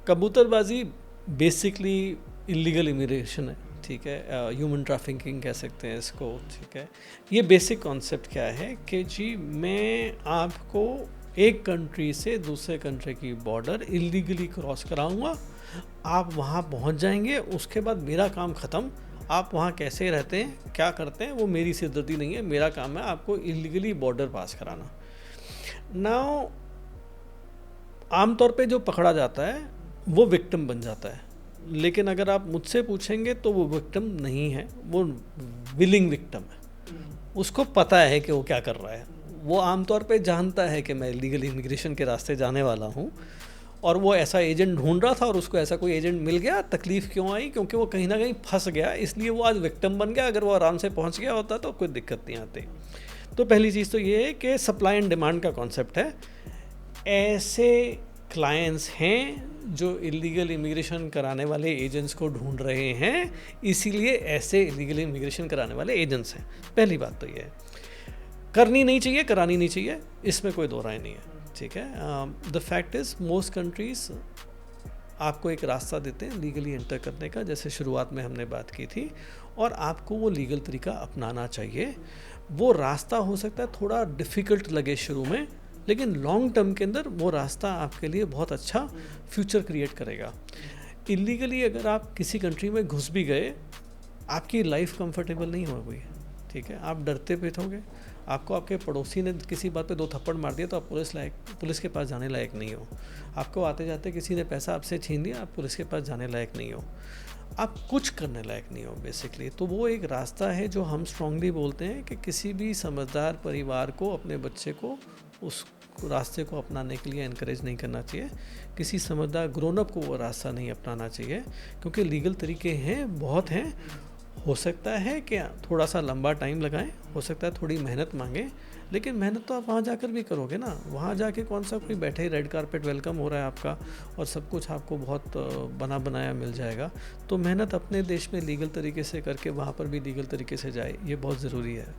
कबूतरबाजी basically illegal immigration है, ठीक है, ह्यूमन ट्रैफिकिंग कह सकते हैं इसको, ठीक है। ये बेसिक कॉन्सेप्ट क्या है कि जी मैं आपको एक कंट्री से दूसरे कंट्री की बॉर्डर इलीगली क्रॉस कराऊंगा, आप वहाँ पहुँच जाएंगे, उसके बाद मेरा काम ख़त्म। आप वहाँ कैसे रहते हैं, क्या करते हैं, वो मेरी सिरदर्दी नहीं है, मेरा काम है आपको इलीगली बॉर्डर पास कराना। नाउ आमतौर पे जो पकड़ा जाता है वो विक्टिम बन जाता है, लेकिन अगर आप मुझसे पूछेंगे तो वो विक्टिम नहीं है, वो विलिंग विक्टिम है। उसको पता है कि वो क्या कर रहा है, वो आमतौर पे जानता है कि मैं इलीगल इमिग्रेशन के रास्ते जाने वाला हूँ, और वो ऐसा एजेंट ढूंढ रहा था और उसको ऐसा कोई एजेंट मिल गया। तकलीफ़ क्यों आई? क्योंकि वो कहीं ना कहीं फंस गया, इसलिए वो आज विक्टिम बन गया। अगर वो आराम से पहुँच गया होता तो कोई दिक्कत नहीं आती। तो पहली चीज़ तो ये है कि सप्लाई एंड डिमांड का कॉन्सेप्ट है। ऐसे क्लाइंट्स हैं जो इलीगल इमिग्रेशन कराने वाले एजेंट्स को ढूंढ रहे हैं, इसीलिए ऐसे इलीगल इमिग्रेशन कराने वाले एजेंट्स हैं। पहली बात तो ये है, करनी नहीं चाहिए, करानी नहीं चाहिए, इसमें कोई दो राय नहीं है, ठीक है। The fact is most countries आपको एक रास्ता देते हैं लीगली एंटर करने का, जैसे शुरुआत में हमने बात की थी, और आपको वो लीगल तरीका अपनाना चाहिए। वो रास्ता हो सकता है थोड़ा डिफ़िकल्ट लगे शुरू में, लेकिन लॉन्ग टर्म के अंदर वो रास्ता आपके लिए बहुत अच्छा फ्यूचर क्रिएट करेगा। इलीगली अगर आप किसी कंट्री में घुस भी गए, आपकी लाइफ कंफर्टेबल नहीं होगी, ठीक है। आप डरते फिरोगे, आपको आपके पड़ोसी ने किसी बात पे 2 थप्पड़ मार दिया तो आप पुलिस के पास जाने लायक नहीं हो। आपको आते जाते किसी ने पैसा आपसे छीन लिया, आप पुलिस के पास जाने लायक नहीं हो, आप कुछ करने लायक नहीं हो बेसिकली। तो वो एक रास्ता है जो हम स्ट्रांगली बोलते हैं कि किसी भी समझदार परिवार को अपने बच्चे को उस रास्ते को अपनाने के लिए एनकरेज नहीं करना चाहिए। किसी समझदार ग्रोन अप को वो रास्ता नहीं अपनाना चाहिए, क्योंकि लीगल तरीके हैं, बहुत हैं। हो सकता है कि थोड़ा सा लंबा टाइम लगाएं, हो सकता है थोड़ी मेहनत मांगे, लेकिन मेहनत तो आप वहाँ जाकर भी करोगे ना। वहाँ जाके कौन सा कोई बैठे ही रेड कारपेट वेलकम हो रहा है आपका और सब कुछ आपको बहुत बना बनाया मिल जाएगा। तो मेहनत अपने देश में लीगल तरीके से करके वहाँ पर भी लीगल तरीके से जाए, ये बहुत ज़रूरी है।